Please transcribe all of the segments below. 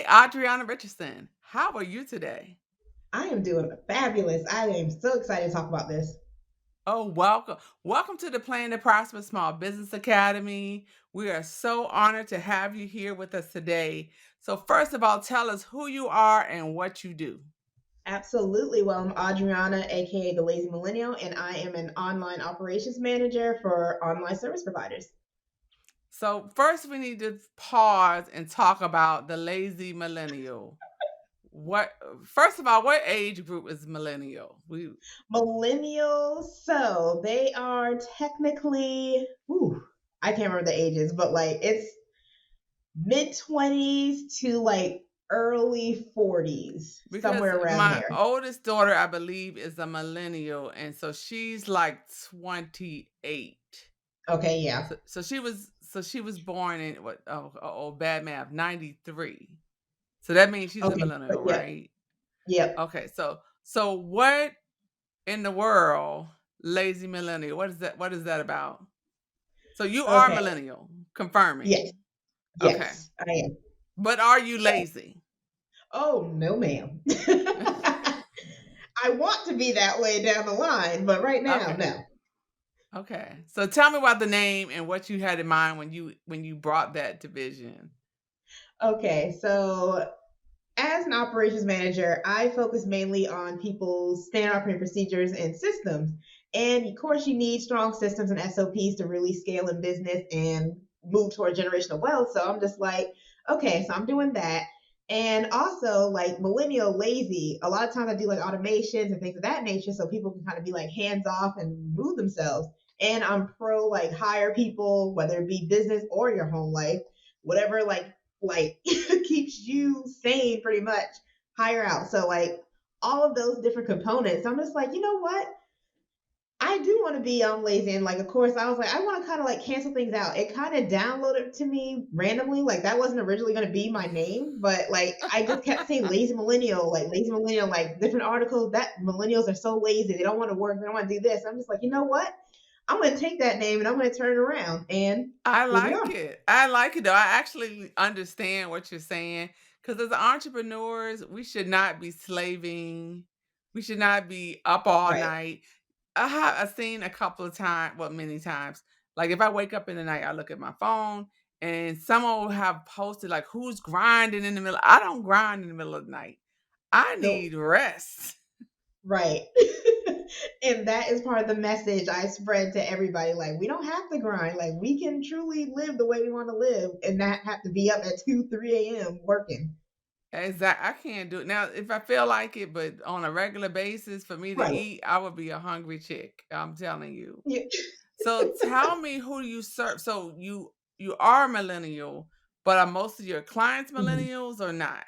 Adriana Richardson. How are you today? I am doing fabulous. I am so excited to talk about this. Oh, welcome. Welcome to the Plan to Prosper Small Business Academy. We are so honored to have you here with us today. So, first of all, tell us who you are and what you do. Absolutely. Well, I'm Adriana, aka the Lazy Millennial, and I am an online operations manager for online service providers. So, first, we need to pause and talk about the lazy millennial. What, first of all, what age group is millennial? Millennials, so they are technically, I can't remember the ages, but like it's mid 20s to like early 40s, Because somewhere around my there. oldest daughter, I believe, is a millennial, and so she's like 28. Okay, yeah. So she was born in what? Oh, bad math, 93. So that means she's a Okay, but millennial, yep, right? yep. Okay, so what in the world, lazy millennial? What is that? What is that about? So you are Okay, millennial, yes, confirming. Okay, yes, I am. but are you lazy? Oh, no, ma'am. I want to be that way down the line, but right now, Okay. no. Okay. So tell me about the name and what you had in mind when you brought that division. Okay, so as an operations manager, I focus mainly on people's standard operating procedures and systems. And of course, you need strong systems and SOPs to really scale in business and move toward generational wealth. So I'm just like, okay, so I'm doing that. And also, like millennial lazy, a lot of times I do like automations and things of that nature so people can kind of be like hands off and move themselves. And I'm pro like hire people, whether it be business or your home life, whatever like keeps you sane pretty much, hire out. So like all of those different components, I'm just like, you know what? I do want to be lazy, and like of course I was like I want to kind of like cancel things out. It kind of downloaded to me randomly, like that wasn't originally going to be my name, but like I just kept saying lazy millennial, like different articles that millennials are so lazy, they don't want to work, they don't want to do this. I'm just like, you know what? I'm going to take that name and I'm going to turn it around, and I here we like are. it. I like it though. I actually understand what you're saying because as entrepreneurs, we should not be slaving. We should not be up all Right. night. I've seen a couple of times, well, many times. Like if I wake up in the night, I look at my phone and someone will have posted like, "Who's grinding in the middle?" I don't grind in the middle of the night. I Nope. need rest. Right. And that is part of the message I spread to everybody. Like, we don't have to grind. Like, we can truly live the way we want to live and not have to be up at 2, 3 a.m. working. Exactly. I can't do it now if I feel like it, but on a regular basis for me to Right. eat, I would be a hungry chick. I'm telling you. Yeah. So tell me who you serve. So you are a millennial, but are most of your clients Mhm. millennials or not?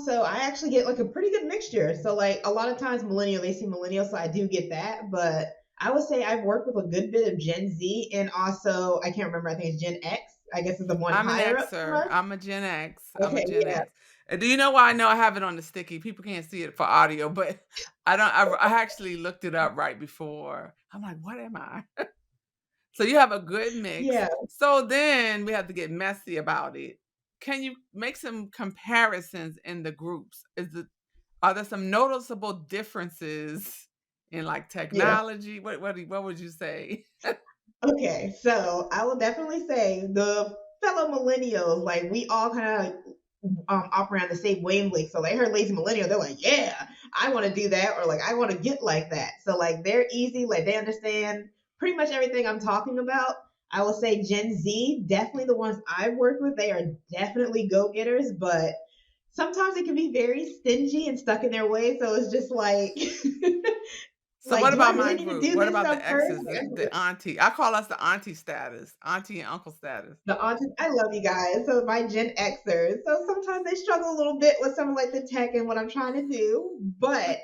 So I actually get like a pretty good mixture. So like a lot of times millennial, they see millennial, so I do get that. But I would say I've worked with a good bit of Gen Z and also I can't remember, I think it's Gen X. I guess is the one I'm an higher up from Xer. us. I'm a Gen X. I'm a Okay, Gen yeah. X. Do you know why I know I have it on the sticky? People can't see it for audio, but I don't. I actually looked it up right before. I'm like, what am I? So you have a good mix. Yeah. So then we have to get messy about it. Can you make some comparisons in the groups? Are there some noticeable differences in like Yeah. technology? What would you say? Okay, so I will definitely say the fellow millennials, like we all kind of operate on the same wavelength. So they heard lazy millennial, they're like, yeah, I want to do that, or like I want to get like that. So like they're easy, like they understand pretty much everything I'm talking about. I will say Gen Z, definitely the ones I've worked with, they are definitely go getters, but sometimes they can be very stingy and stuck in their ways. So it's just like, So like, what do I about really my need to group? do What this about stuff the first? exes, the auntie? I call us the auntie status, auntie and uncle status. The aunties, I love you guys. So my Gen Xers. So sometimes they struggle a little bit with some of like the tech and what I'm trying to do. But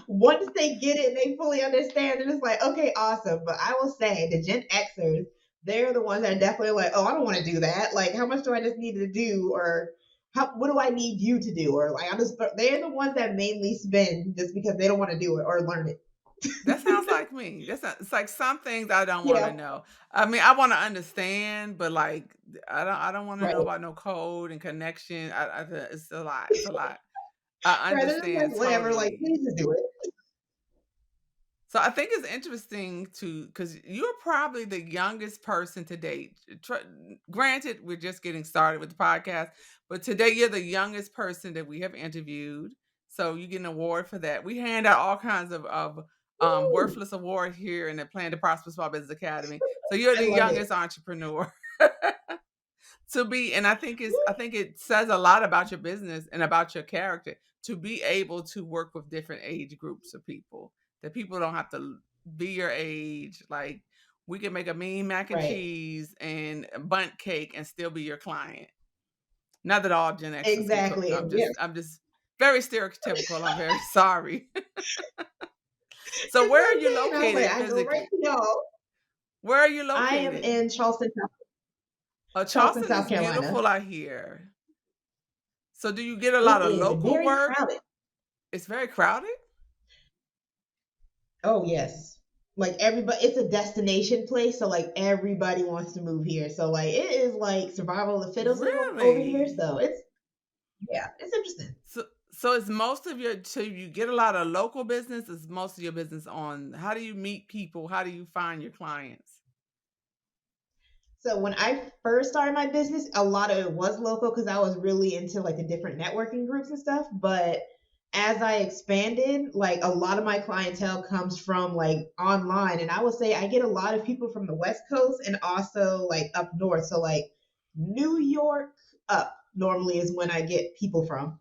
once they get it and they fully understand, and it's like, okay, awesome. But I will say the Gen Xers, they're the ones that are definitely like, oh, I don't want to do that. Like, how much do I just need to do? Or what do I need you to do? Or like, they're the ones that mainly spend just because they don't want to do it or learn it. That sounds like me. It's like some things I don't wanna Yeah, know. I mean, I wanna understand, but, like, I don't wanna know right. about no code and connection. It's a lot, it's a lot. I Right. They're just understand like, whatever, like, totally. please just do it. So I think it's interesting because you're probably the youngest person to date. Granted, we're just getting started with the podcast, but today you're the youngest person that we have interviewed. So you get an award for that. We hand out all kinds of Woo! worthless awards here in the Plan to Prosper Small Business Academy. So you're I the love it. youngest entrepreneur to be, and I think it says a lot about your business and about your character to be able to work with different age groups of people, that people don't have to be your age. Like, we can make a mean mac and Right. cheese and a bunt cake and still be your client. Not that all Gen Xers can cook. Exactly. And yes, I'm just very stereotypical. I'm very sorry. So where are it's you okay. And I was like, located I go right physically? to y'all. Where are you I am located? in Oh, Charleston, Charleston South is Carolina. beautiful, I hear. So do you get a lot It of is local very work? crowded. It's very crowded? Oh yes. Like everybody, it's a destination place, so like everybody wants to move here. So like it is like survival of the fittest over here. Really? So it's yeah, it's interesting. So it's most of your, so you get a lot of local business, is most of your business on, how do you meet people? How do you find your clients? So when I first started my business, a lot of it was local because I was really into like the different networking groups and stuff. But as I expanded, like a lot of my clientele comes from like online. And I would say I get a lot of people from the West Coast and also like up north. So like New York up normally is when I get people from.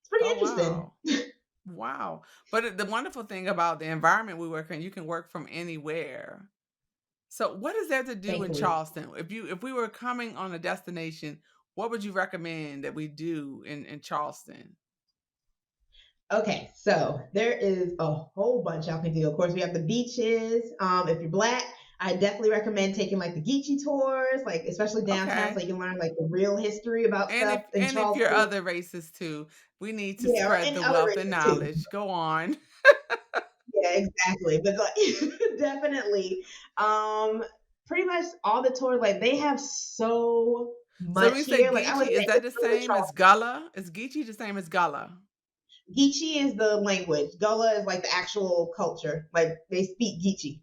It's pretty Oh, interesting, wow. Wow. But the wonderful thing about the environment we work in, you can work from anywhere. So what is there to do in thankfully. Charleston? If we were coming on a destination, what would you recommend that we do in Charleston? Okay, so there is a whole bunch y'all can do. Of course, we have the beaches. If you're black, I definitely recommend taking like the Geechee tours, like especially downtown, so Okay. you can learn like the real history about stuff in And if you're Charleston. other races too, we need to Yeah, or spread any the other wealth and races too. knowledge. Go on. Yeah, exactly. But like, definitely, um, pretty much all the tours, like they have so So when much you say here. Like I would Geechee, is say, that it's the really same as Charleston. Gullah? Is Geechee the same as Gullah? Geechee is the language. Gullah is like the actual culture. Like they speak Geechee.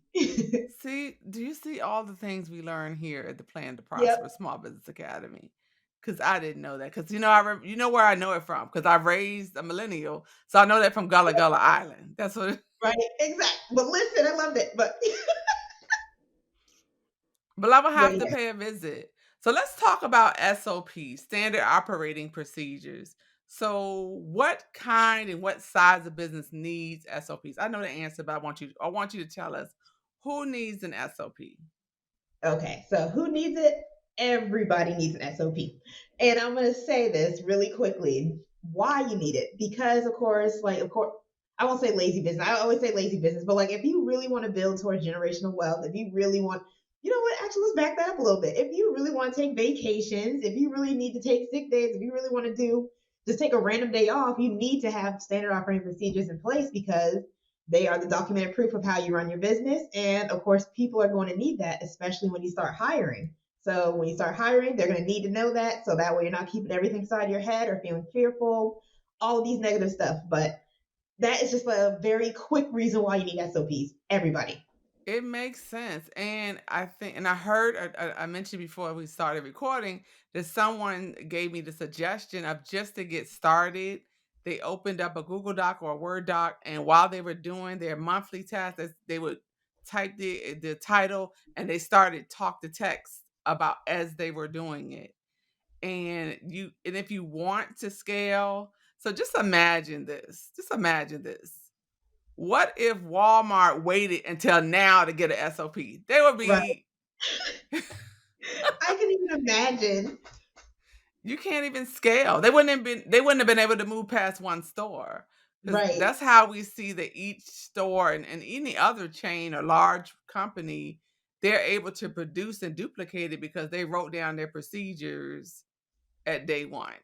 See, do you see all the things we learn here at the Plan to Yep. Prosper Small Business Academy? Because I didn't know that. Because you know where I know it from. Because I raised a millennial, so I know that from Gullah Gullah Island. That's what. Right, exactly. But listen, I loved it. But But I will but have to yeah, pay a visit. So let's talk about SOPs, standard operating procedures. So what kind and what size of business needs SOPs? I know the answer, but I want you to tell us who needs an SOP. okay. So who needs it? Everybody needs an SOP. And I'm gonna say this really quickly. Why you need it? Because of course, I won't say lazy business. I always say lazy business, but like if you really want to build towards generational wealth, if you really want, you know what? Actually, let's back that up a little bit. If you really want to take vacations, if you really need to take sick days, if you really want to do just take a random day off, you need to have standard operating procedures in place because they are the documented proof of how you run your business. And of course, people are going to need that, especially when you start hiring. So when you start hiring, they're going to need to know that. So that way you're not keeping everything inside your head or feeling fearful, all of these negative stuff. But that is just a very quick reason why you need SOPs. Everybody. It makes sense. And I think, and I heard, I mentioned before we started recording that someone gave me the suggestion of just to get started, they opened up a Google Doc or a Word doc. And while they were doing their monthly tasks, they would type the title and they started talk to text about as they were doing it. And if you want to scale, so just imagine this. What if Walmart waited until now to get an SOP? They would Right. be, I can even imagine. you can't even scale. They wouldn't have been able to move past one store. Because Right. that's how we see that each store and any other chain or large company, they're able to produce and duplicate it because they wrote down their procedures at day one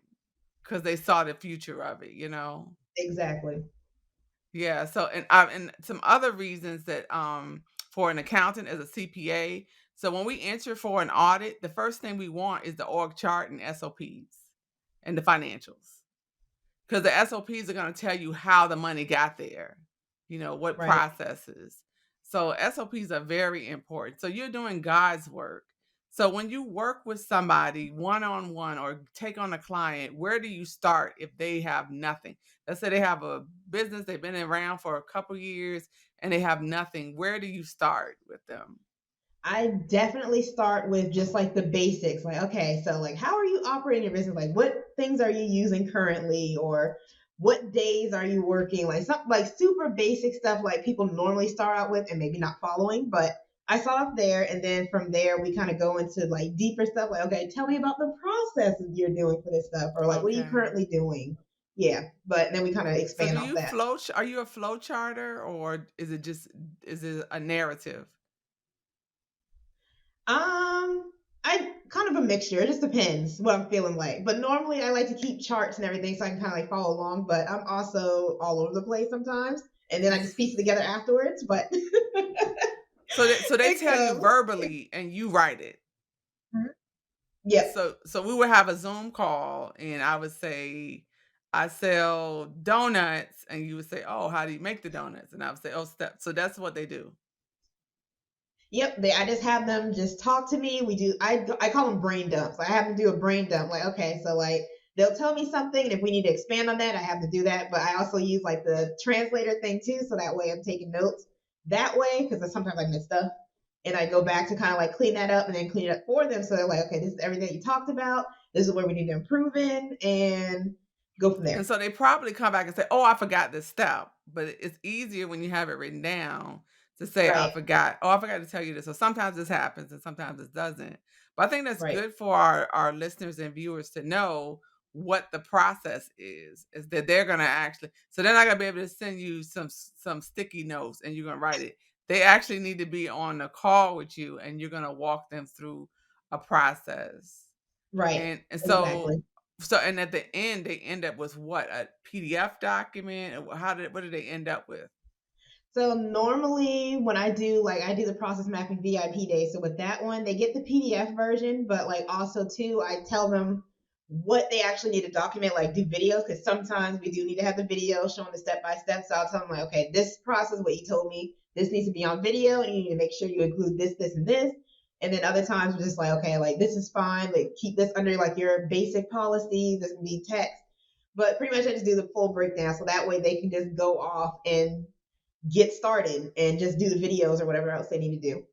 because they saw the future of it, you know? Exactly. Yeah, so and some other reasons that for an accountant as a CPA. So when we enter for an audit, the first thing we want is the org chart and SOPs and the financials. Because the SOPs are going to tell you how the money got there, what Right. processes. So SOPs are very important. So you're doing God's work. So when you work with somebody one on one or take on a client, where do you start if they have nothing? Let's say they have a business, they've been around for a couple years and they have nothing. Where do you start with them? I definitely start with just like the basics. Like, okay, so like how are you operating your business? Like what things are you using currently or what days are you working? Like something like super basic stuff like people normally start out with and maybe not following, but I start off there and then from there we kind of go into like deeper stuff like okay, tell me about the processes you're doing for this stuff or like what are you Okay. currently doing? Yeah, but then we kind of So expand do off you that. are you a flow charter or is it a narrative? I kind of a mixture. It just depends what I'm feeling like. But normally I like to keep charts and everything so I can kind of like follow along. But I'm also all over the place sometimes, and then I just piece it together afterwards. But So they it tell you goes. verbally and you write it. Mhm. Yep. So we would have a Zoom call and I would say, I sell donuts, and you would say, "Oh, how do you make the donuts?" And I would say, "Oh, step." So that's what they do. Yep, I just have them just talk to me. We do I call them brain dumps. I have them do a brain dump. Like okay, so like they'll tell me something, and if we need to expand on that, I have to do that. But I also use like the translator thing too, so that way I'm taking notes that way because sometimes I miss stuff, and I go back to kind of like clean that up and then clean it up for them. So they're like, okay, this is everything you talked about. This is where we need to improve in, and go from And there. so they probably come back and say, "Oh, I forgot this step." But it's easier when you have it written down to say, "I Right, forgot. Oh, I forgot to tell you this." So sometimes this happens and sometimes it doesn't. But I think that's right, good for our listeners and viewers to know what the process is that they're going to actually, so they're not going to be able to send you some sticky notes and you're going to write it. They actually need to be on a call with you and you're going to walk them through a process. right, And exactly. and at the end, they end up with what? A PDF document? What did they end up with? So normally when I do the process mapping VIP day. So with that one, they get the PDF version, but like also too, I tell them what they actually need to document, like do videos, because sometimes we do need to have the video showing the step by step. So I'll tell them like, okay, this process, what you told me, this needs to be on video, and you need to make sure you include this, this, and this. And then other times we're just like, okay, like this is fine, like keep this under like your basic policies. This can be text, but pretty much I just do the full breakdown, so that way they can just go off and get started and just do the videos or whatever else they need to do.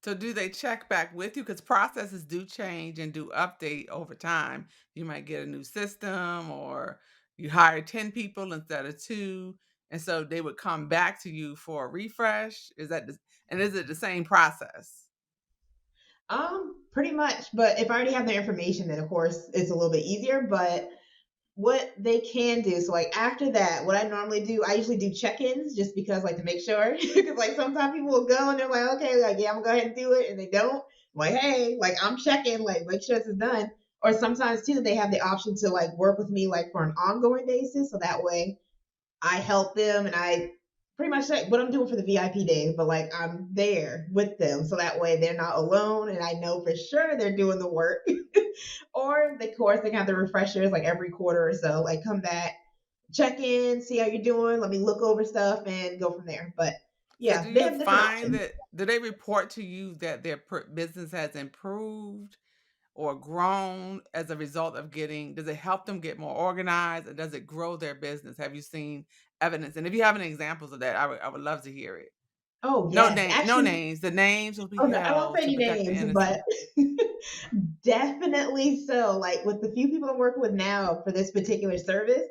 So do they check back with you? Because processes do change and do update over time. You might get a new system or you hire 10 people instead of two. And so they would come back to you for a refresh. And is it the same process? Pretty much. But if I already have their information, then of course it's a little bit easier. But what they can do, so like after that, what I normally do, I usually do check-ins just because like to make sure. Because like sometimes people will go and they're like, okay, like yeah, I'm gonna go ahead and do it, and they don't. I'm like, hey, like I'm checking, like make sure this is done. Or sometimes too, they have the option to like work with me like for an ongoing basis, so that way I help them and I pretty much like what I'm doing for the VIP days, but like I'm there with them so that way they're not alone and I know for sure they're doing the work. Or of course they can have the refreshers like every quarter or so, like come back, check in, see how you're doing, let me look over stuff and go from there. But So yeah, do they you have different find options. that do they report to you that their business has improved or grown as a result of does it help them get more organized or does it grow their business? Have you seen evidence? And if you have any examples of that, I would love to hear it. Oh yes, No actually, names. The names will be okay, I won't held say to any protect the names, but innocent. definitely so. Like with the few people I'm working with now for this particular service,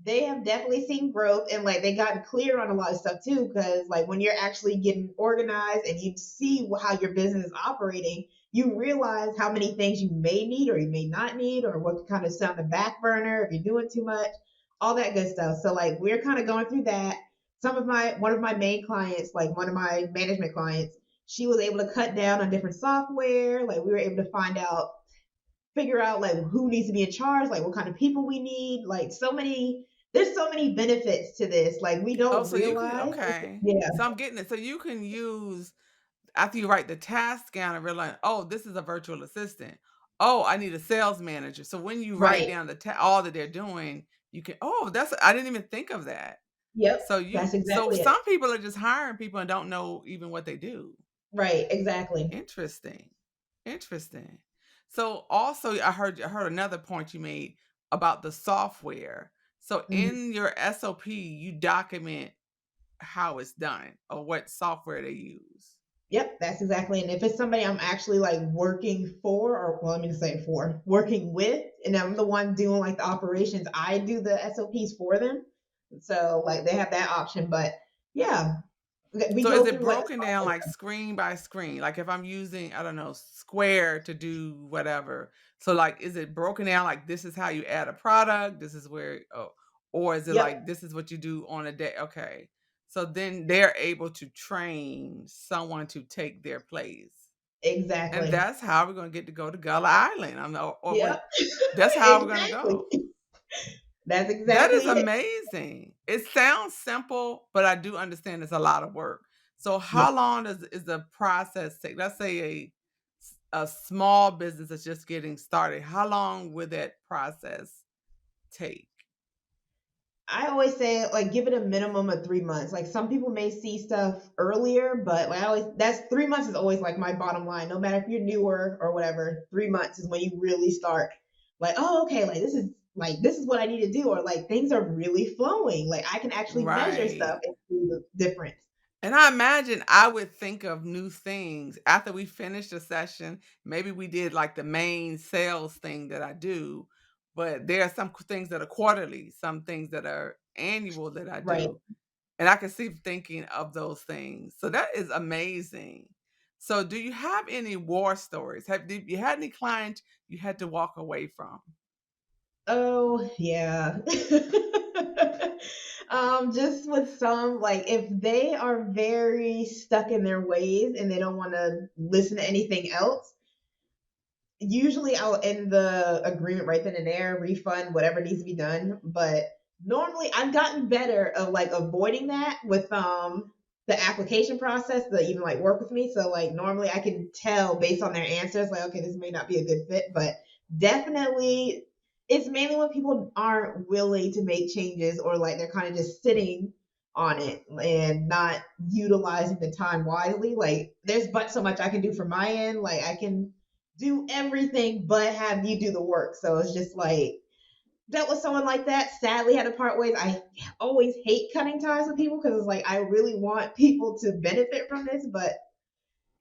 they have definitely seen growth and like they got clear on a lot of stuff too. Because like when you're actually getting organized and you see how your business is operating, you realize how many things you may need or you may not need, or what kind of sit on the back burner if you're doing too much, all that good stuff. So like we're kind of going through that. One of my main clients, like one of my management clients, she was able to cut down on different software. Like we were able to figure out like who needs to be in charge, like what kind of people we need, like so many. there's so many benefits to this. Like we Oh, don't so you can realize. okay. Yeah. So I'm getting it. So you can use after you write the task down and realize, oh, this is a virtual assistant. Oh, I need a sales manager. So when you write Right. down all that they're doing, you can, oh, that's I didn't even think of that. Yep. So That's so exactly it. some people are just hiring people and don't know even what they do. Right. Exactly. Interesting. Interesting. So also I heard another point you made about the software. So Mhm. in your SOP, you document how it's done or what software they use. Yep, that's exactly. And if it's somebody I'm actually like working for, or well, let me just say for, working with, and I'm the one doing like the operations, I do the SOPs for them. So like they have that option. But yeah, we So is go it through like the broken down like software. screen by screen? Like if I'm using, I don't know, Square to do whatever. So like is it broken down like this is how you add a product, this is where oh, or is it Yep, like this is what you do on a day? Okay. So then they're able to train someone to take their place. And exactly. that's how we're going to get to go to Gullah Island. Or Yep, wait, that's how we're going to exactly. go. That's That is exactly it. amazing. It sounds simple, but I do understand it's a lot of work. So Yeah. how long is the process take? Let's say a small business that's just getting started. How long would that process take? I always say like give it a minimum of 3 months. Like some people may see stuff earlier, but like I always that's 3 months is always like my bottom line. No matter if you're newer or whatever, 3 months is when you really start like, oh okay, like this is what I need to do, or like things are really flowing. Like I can actually measure stuff Right. and see the difference. And I imagine I would think of new things after we finished a session. Maybe we did like the main sales thing that I do, but there are some things that are quarterly, some things that are annual that I Right. do. And I can see thinking of those things. So that is amazing. So do you have any war stories? Have you had any clients you had to walk away from? Oh yeah. Just with some, like if they are very stuck in their ways and they don't want to listen to anything else, usually I'll end the agreement right then and there, refund whatever needs to be done. But normally I've gotten better of like avoiding that with the application process to even like work with me. So like normally I can tell based on their answers, like, okay, this may not be a good fit, but definitely it's mainly when people aren't willing to make changes or like they're kind of just sitting on it and not utilizing the time wisely. Like there's but so much I can do from my end. Like I can do everything but have you do the work. So it's just like dealt with someone like that. Sadly, had to part ways. I always hate cutting ties with people because it's like I really want people to benefit from this, but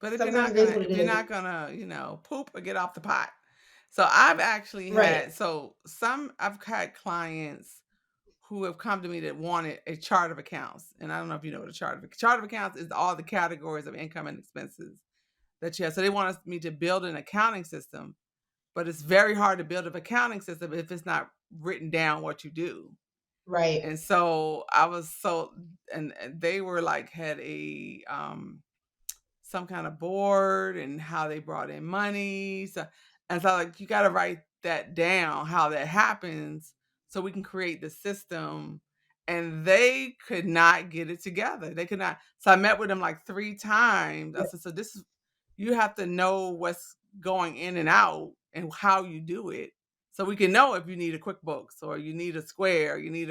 But sometimes it is what it if you're is. not gonna, poop or get off the pot. So I've actually Right, had I've had clients who have come to me that wanted a chart of accounts. And I don't know if you know what a chart of accounts is all the categories of income and expenses that you have. So they want me to build an accounting system, but it's very hard to build an accounting system if it's not written down what you do. right, And so I was and they were like had a some kind of board and how they brought in money. So like you got to write that down how that happens so we can create the system. And they could not get it together. They could not. So I met with them like 3 times. I yep, said, so this is you have to know what's going in and out and how you do it. So we can know if you need a QuickBooks or you need a Square, you need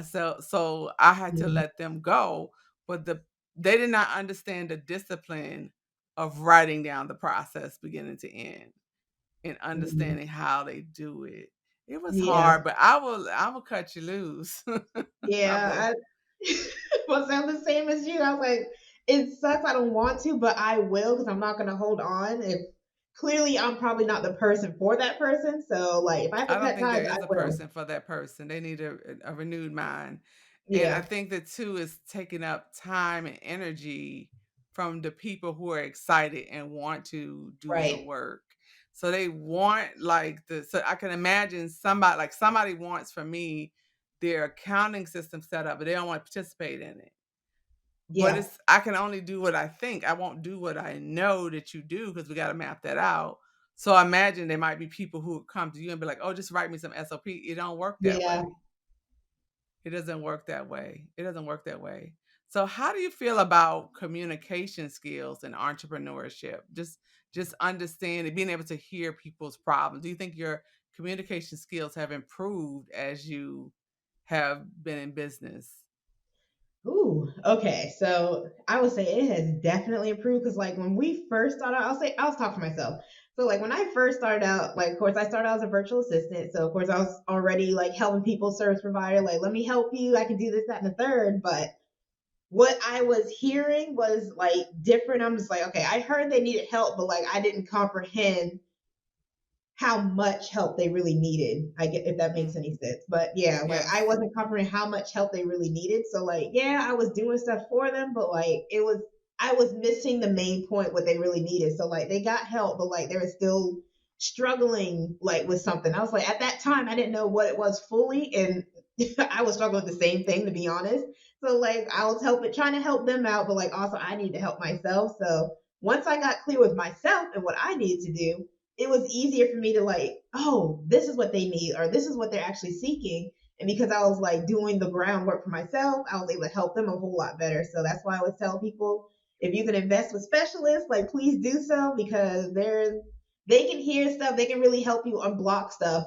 so I had to mhm, let them go. But they did not understand the discipline of writing down the process beginning to end and mhm. understanding how they do it. It was Yeah, hard, but I will cut you loose. I will. yeah. I well, sound the same as you. I was like, it sucks. I don't want to, but I will because I'm not gonna hold on. If clearly I'm probably not the person for that person, so like if I have to I don't cut think ties, there I is a will. person for that person. They need a renewed mind. And I Yeah, think that too is taking up time and energy from the people who are excited and want to do the right. work. So they want so I can imagine somebody wants from me their accounting system set up, but they don't want to participate in it. But Yeah, it's I can only do what I think. I won't do what I know that you do because we got to map that out. So I imagine there might be people who would come to you and be like, "Oh, just write me some SOP." It don't work that yeah. way. It doesn't work that way. It doesn't work that way. So how do you feel about communication skills and entrepreneurship? Just understanding, being able to hear people's problems. Do you think your communication skills have improved as you have been in business? Ooh, okay. So I would say it has definitely improved because, like, when we first started, I'll talk for myself. So, like, when I first started out, like, of course, I started out as a virtual assistant. So, of course, I was already like helping people, service provider, like, let me help you. I can do this, that, and the third. But what I was hearing was like different. I'm just like, okay, I heard they needed help, but like, I didn't comprehend how much help they really needed. I get if that makes Mm, any sense. But yeah, like I yes. wasn't covering how much help they really needed. So like, yeah, I was doing stuff for them, but like I was missing the main point what they really needed. So like they got help, but like they were still struggling like with something. I was like at that time I didn't know what it was fully and I was struggling with the same thing to be honest. So like I was helping trying to help them out, but like also I need to help myself. So once I got clear with myself and what I needed to do, it was easier for me to like, oh, this is what they need or this is what they're actually seeking. And because I was like doing the groundwork for myself, I was able to help them a whole lot better. So that's why I always tell people if you can invest with specialists, like please do so because they can hear stuff, they can really help you unblock stuff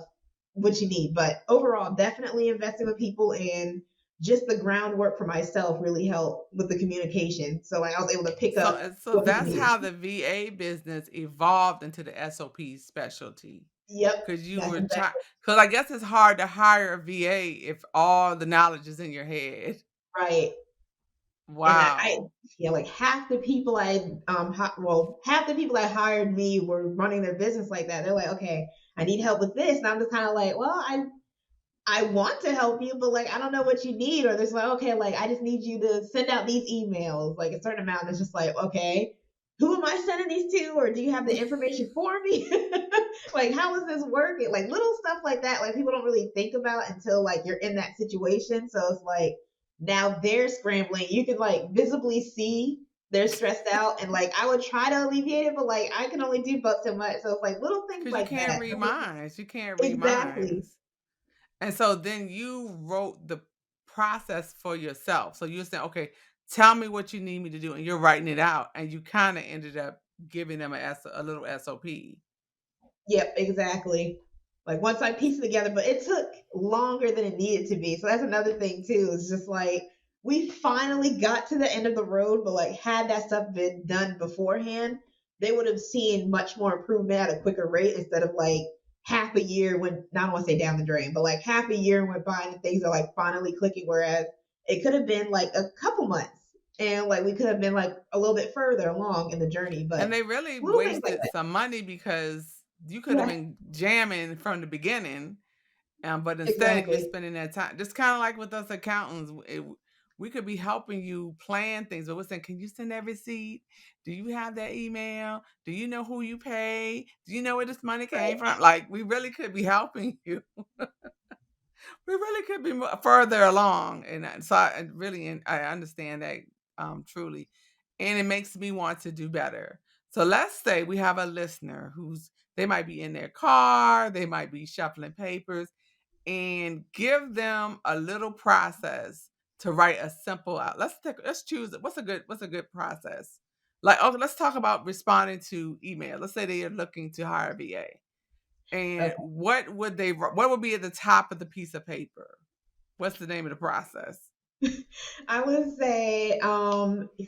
what you need. But overall, definitely investing with people and just the groundwork for myself really helped with the communication. So like I was able to pick So up so what people that's needed. how the VA business evolved into the SOP specialty. Yep, Cause you that's were exactly trying. Cause I guess it's hard to hire a VA if all the knowledge is in your head. right. And I Wow. yeah, like half the people half the people that hired me were running their business like that. They're like, okay, I need help with this, and I'm just kind of like, well, I want to help you, but like I don't know what you need. Or there's like, okay, like I just need you to send out these emails, like a certain amount. It's just like, okay, who am I sending these to? Or do you have the information for me? Like, how is this working? Like little stuff like that, like people don't really think about until like you're in that situation. So it's like now they're scrambling. You can like visibly see they're stressed out, and like I would try to alleviate it, but like I can only do but so much. So it's like little things Cause you like can't that. read minds. You can't read Exactly. minds. And so then you wrote the process for yourself. So you're saying, okay, tell me what you need me to do. And you're writing it out. And you kind of ended up giving them a little SOP. Yep, exactly. Like once I pieced it together, but it took longer than it needed to be. So that's another thing too. It's just like we finally got to the end of the road, but like had that stuff been done beforehand, they would have seen much more improvement at a quicker rate instead of like half a year when I don't want to say down the drain, but like half a year went by and things are like finally clicking. Whereas it could have been like a couple months and like we could have been like a little bit further along in the journey, And but they really little things like wasted that. some money because you could have Yeah, been jamming from the beginning. But instead, you're exactly. spending that time, just kind of like with us accountants. We could be helping you plan things, but we're saying, can you send that receipt? Do you have that email? Do you know who you pay? Do you know where this money came Right. from? Like, we really could be helping you. We really could be further along. And so I really, I understand that truly. And it makes me want to do better. So let's say we have a listener they might be in their car, they might be shuffling papers, and give them a little process to write a simple out. Let's choose it. What's a good process? Like, okay, let's talk about responding to email. Let's say they are looking to hire a VA. And Okay. what would be at the top of the piece of paper? What's the name of the process? I would say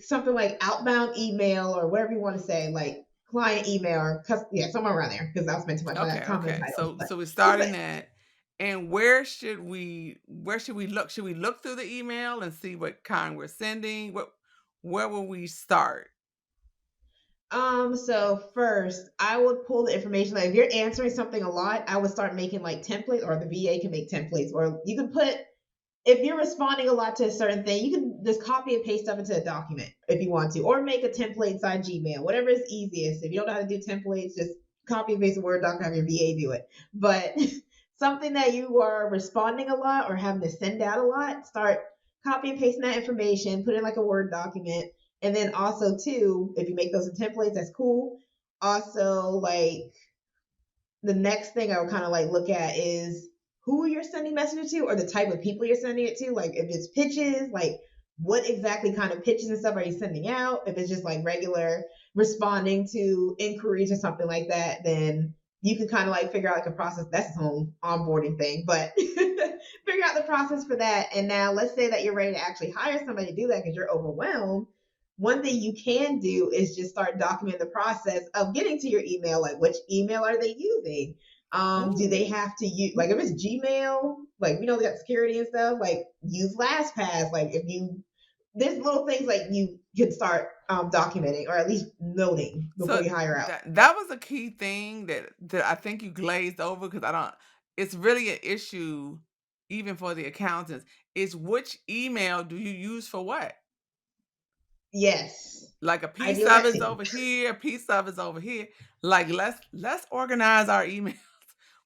something like outbound email or whatever you want to say, like client email or yeah, somewhere around there because I'll spend too much of that Okay, time in the okay. titles. So we're Just starting like that. And where should we look? Should we look through the email and see what kind we're sending? Where will we start? so first I would pull the information. Like if you're answering something a lot, I would start making like templates or the VA can make templates or you can put if you're responding a lot to a certain thing, you can just copy and paste stuff into a document if you want to, or make a template inside Gmail, whatever is easiest. If you don't know how to do templates, just copy and paste a Word doc and have your VA do it. But something that you are responding a lot or having to send out a lot, start copy and pasting that information, put in like a Word document. And then also too, if you make those in templates, that's cool. Also, like the next thing I would kind of like look at is who you're sending messages to or the type of people you're sending it to. Like if it's pitches, like what exactly kind of pitches and stuff are you sending out? If it's just like regular responding to inquiries or something like that, then you can kind of like figure out like a process. That's its own onboarding thing, but figure out the process for that. And now let's say that you're ready to actually hire somebody to do that because you're overwhelmed. One thing you can do is just start documenting the process of getting to your email. Like which email are they using? Do they Ooh. have to use, like if it's Gmail, like we know they got security and stuff, like use LastPass. Like if you, there's little things like you can start documenting or at least noting before So you hire out. that was a key thing that I think you glazed over because I don't. It's really an issue, even for the accountants. Is which email do you use for what? Yes, Like a I piece do of that it's too. over here, a piece of it's over here. Like let's organize our emails.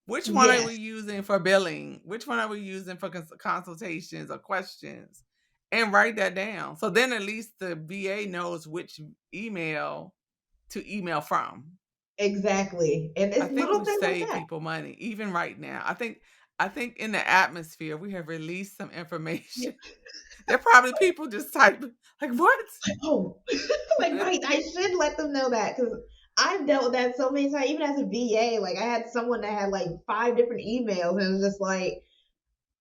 Which one are we Yes, using for billing? Which one are we using for consultations or questions? And write that down. So then at least the VA knows which email to email from. exactly. And I it's think little we things like save that. people money even right now. I think in the atmosphere we have released some Yeah. information. There are probably people just type like what? Oh, like right. I should let them know that because I've dealt with that so many times. Even as a VA, like I had someone that had like 5 different emails, and it was just like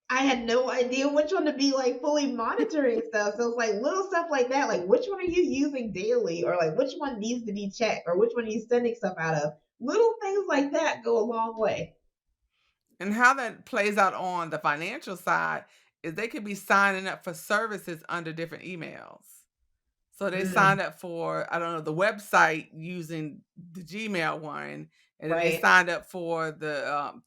I had no idea which one to be like fully monitoring stuff. So it's like little stuff like that, like which one are you using daily, or like which one needs to be checked, or which one are you sending stuff out of. Little things like that go a long way. And how that plays out on the financial side is they could be signing up for services under different emails. So they Mm, signed up for, I don't know, the website using the Gmail one, and then they right, signed up for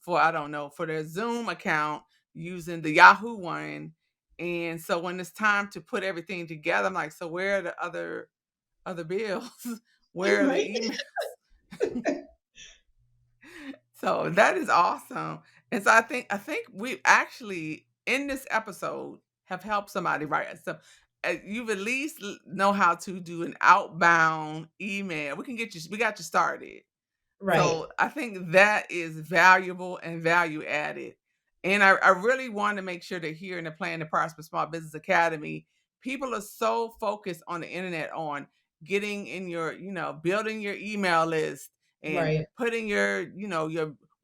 for I don't know, for their Zoom account using the Yahoo one. And so when it's time to put everything together, I'm like, so where are the other bills? Where are the right, emails? So that is awesome. And so I think we actually in this episode have helped somebody, right? So you've at least know how to do an outbound email. We got you started. right, So I think that is valuable and value added. And I really want to make sure that here in the Plan to Prosper Small Business Academy, people are so focused on the internet on getting in your, building your email list and right, putting your,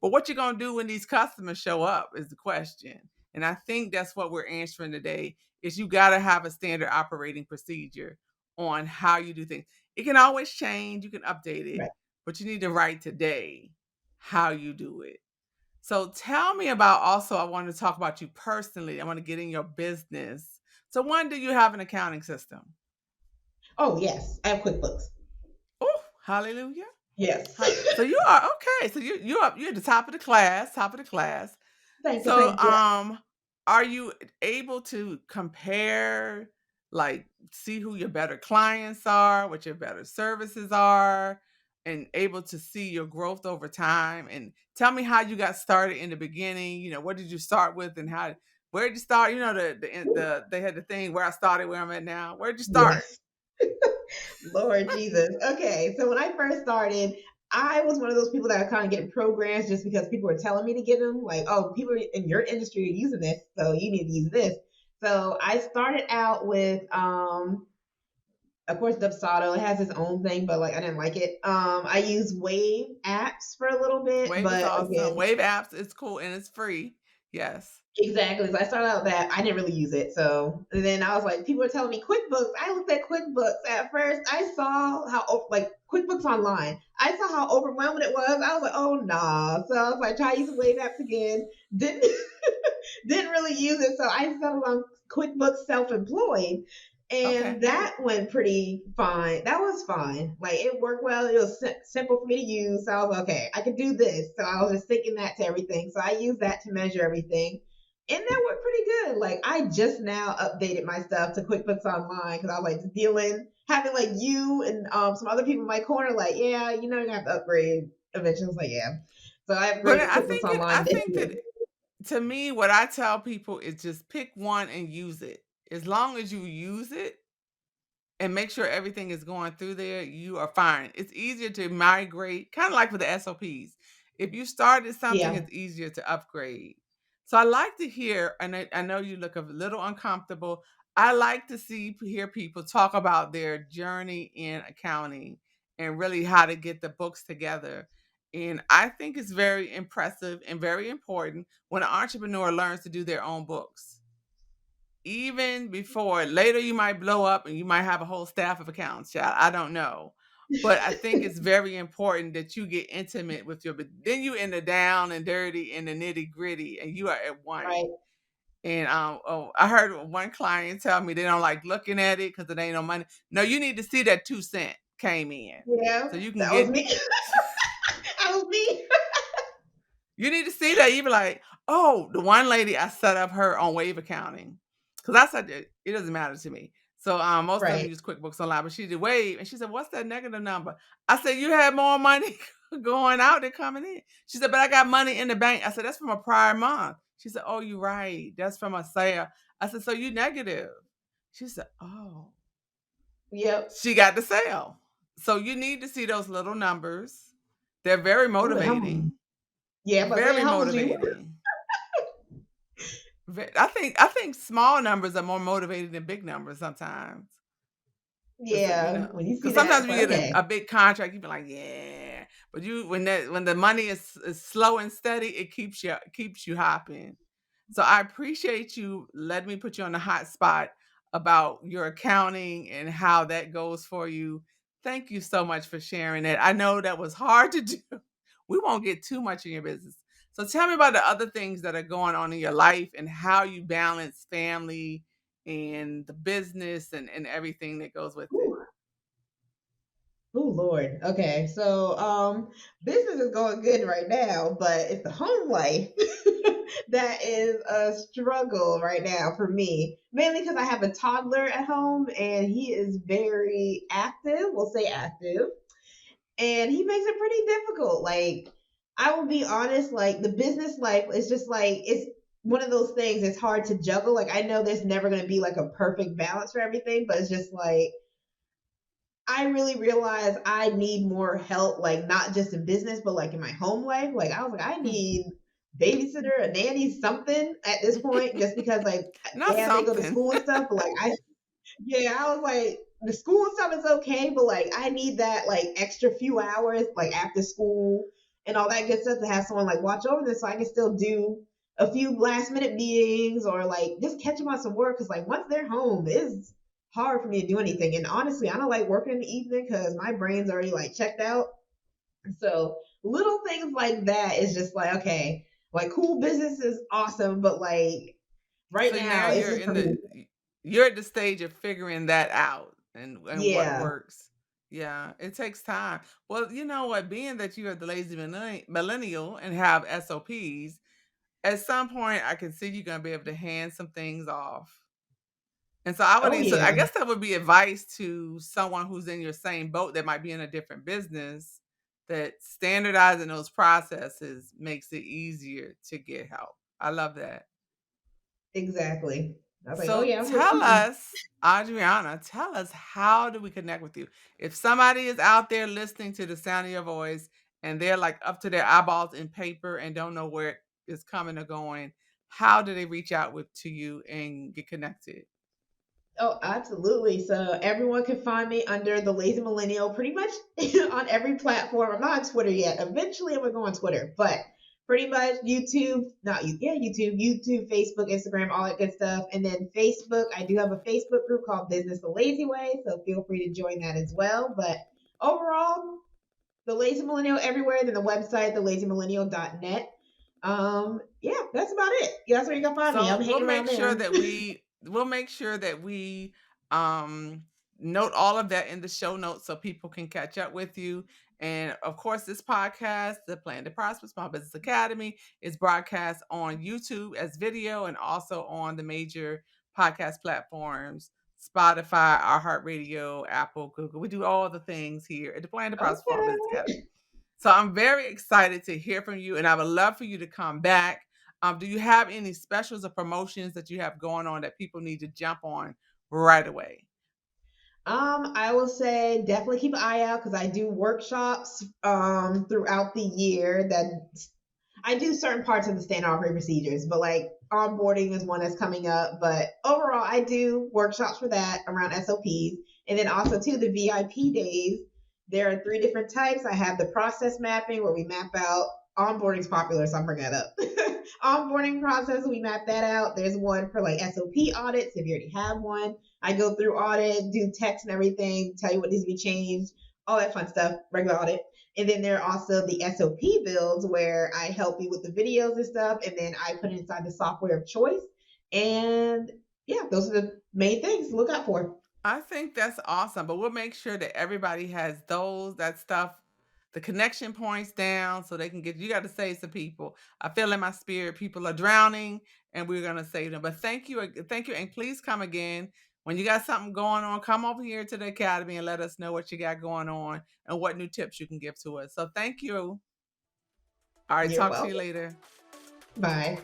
but what you're gonna do when these customers show up is the question. And I think that's what we're answering today is you gotta have a standard operating procedure on how you do things. It can always change, you can update it, right. but you need to write today how you do it. So tell me about also, I want to talk about you personally. I want to get in your business. So when do you have an accounting system? Oh yes, I have QuickBooks. Oh, hallelujah. Yes. So you are okay. So you're at the top of the class, top of the class. Thank you, So, thank you. are you able to compare, like, see who your better clients are, what your better services are, and able to see your growth over time? And tell me how you got started in the beginning. What did you start with, and where did you start? They had the thing where I started, where I'm at now. Where did you start? Yes. Lord Jesus. Okay, so when I first started, I was one of those people that were kind of getting programs just because people were telling me to get them. Like, oh, people in your industry are using this, so you need to use this. So I started out with, of course, Dubsado. It has its own thing, but like I didn't like it. I used Wave apps for a little bit, Wave is but awesome. again, Wave apps is cool and it's free. Yes. exactly. So I started out with that. I didn't really use it. So and then I was like, people were telling me QuickBooks. I looked at QuickBooks at first. I saw how like QuickBooks Online. I saw how overwhelming it was. I was like, oh nah. So I was like, try using Wave apps again. Didn't didn't really use it. So I settled on QuickBooks Self-Employed. Okay. And that went pretty fine. That was fine. Like it worked well. It was simple for me to use. So I was like, okay, I could do this. So I was just thinking that to everything. So I used that to measure everything. And that went pretty good. Like I just now updated my stuff to QuickBooks Online because I was like dealing, having like you and some other people in my corner, like, yeah, you have to upgrade eventually. I was like, yeah. So I But upgraded to I QuickBooks think I Online this think year. that to me, what I tell people is just pick one and use it. As long as you use it and make sure everything is going through there, you are fine. It's easier to migrate, kind of like with the SOPs. If you started something, Yeah. it's easier to upgrade. So I like to hear, and I know you look a little uncomfortable. I like to hear people talk about their journey in accounting and really how to get the books together. And I think it's very impressive and very important when an entrepreneur learns to do their own books. Even before, later you might blow up and you might have a whole staff of accountants, child. I don't know. But I think it's very important that you get intimate with your, but then you in the down and dirty and the nitty gritty and you are at one. Right. And oh, I heard one client tell me they don't like looking at it because it ain't no money. No, you need to see that 2 cent came in. Yeah, So you can that was get me. That was me. You need to see that. You be like, oh, the one lady I set up her on Wave accounting because I said it doesn't matter to me. So most of them Right. use QuickBooks Online, but she did Wave, and she said, "What's that negative number?" I said, "You had more money going out than coming in." She said, "But I got money in the bank." I said, "That's from a prior month." She said, "Oh, you're right. That's from a sale." I said, "So you negative?" She said, "Oh." Yep. She got the sale. So you need to see those little numbers. They're very Ooh, it humbles. motivating. Yeah, but say it Very humbles you. motivating. I think small numbers are more motivating than big numbers sometimes. Cause Yeah, when you see because that, sometimes it's we like, get okay. a big contract, you be like, yeah. But when the money is slow and steady, it keeps you hopping. So I appreciate you letting me put you on the hot spot about your accounting and how that goes for you. Thank you so much for sharing it. I know that was hard to do. We won't get too much in your business. So tell me about the other things that are going on in your life and how you balance family and the business and everything that goes with it. Ooh. Oh Lord. Okay. So business is going good right now, but it's the home life that is a struggle right now for me. Mainly because I have a toddler at home and he is very active, we'll say active, and he makes it pretty difficult. Like I will be honest, like the business life is just like it's one of those things it's hard to juggle. Like I know there's never gonna be like a perfect balance for everything, but it's just like I really realized I need more help, like not just in business, but like in my home life. Like I was like, I need babysitter, a nanny, something at this point, just because like Not yeah, they go to something. school and stuff, but like yeah, I was like the school and stuff is okay, but like I need that like extra few hours like after school and all that good stuff to have someone like watch over this so I can still do a few last minute meetings or like just catch them on some work because like once they're home it's hard for me to do anything. And honestly, I don't like working in the evening because my brain's already like checked out. So little things like that is just like okay, like cool business is awesome, but like right So now now it's just for me. you're at the stage of figuring that out and what Yeah. works. Yeah, it takes time. Well, you know what? Being that you are the lazy millennial and have SOPs, at some point I can see you're gonna be able to hand some things off. And so Oh I yeah. guess that would be advice to someone who's in your same boat that might be in a different business that standardizing those processes makes it easier to get help. I love that. Exactly. I was like, oh So yeah, I'm with tell you. us, Adriana, tell us how do we connect with you? If somebody is out there listening to the sound of your voice and they're like up to their eyeballs in paper and don't know where it is coming or going, how do they reach out with to you and get connected? Oh, absolutely. So everyone can find me under the Lazy Millennial pretty much on every platform. I'm not on Twitter yet. Eventually I'm gonna go on Twitter, but pretty much YouTube, not you, yeah, YouTube, Facebook, Instagram, all that good stuff. And then Facebook, I do have a Facebook group called Business the Lazy Way, so feel free to join that as well. But overall, the Lazy Millennial everywhere, then the website, thelazymillennial.net. Yeah, that's about it. Yeah, that's where you can find me. I'm So hanging around there. we'll make sure that we um note all of that in the show notes so people can catch up with you. And of course, this podcast, the Plan to Prosper Small Business Academy, is broadcast on YouTube as video and also on the major podcast platforms, Spotify, iHeartRadio, Apple, Google. We do all the things here at the Plan to Prosper Small Business Okay. Academy. So I'm very excited to hear from you, and I would love for you to come back. Do you have any specials or promotions that you have going on that people need to jump on right away? I will say definitely keep an eye out because I do workshops throughout the year that I do certain parts of the standard operating procedures, but like onboarding is one that's coming up. But overall, I do workshops for that around SOPs. And then also, too, the VIP days. There are three different types. I have the process mapping where we map out onboarding is popular, so I'm bringing that up. Onboarding process, we map that out. There's one for like SOP audits if you already have one. I go through audit, do text and everything, tell you what needs to be changed, all that fun stuff, regular audit. And then there are also the SOP builds where I help you with the videos and stuff, and then I put it inside the software of choice. And yeah, those are the main things to look out for. I think that's awesome, but we'll make sure that everybody has that stuff, the connection points down so they can get you got to save some people. I feel in my spirit people are drowning and we're going to save them. But thank you and please come again. When you got something going on, come over here to the academy and let us know what you got going on and what new tips you can give to us. So thank you. All right, You're talk to you welcome. later. Bye.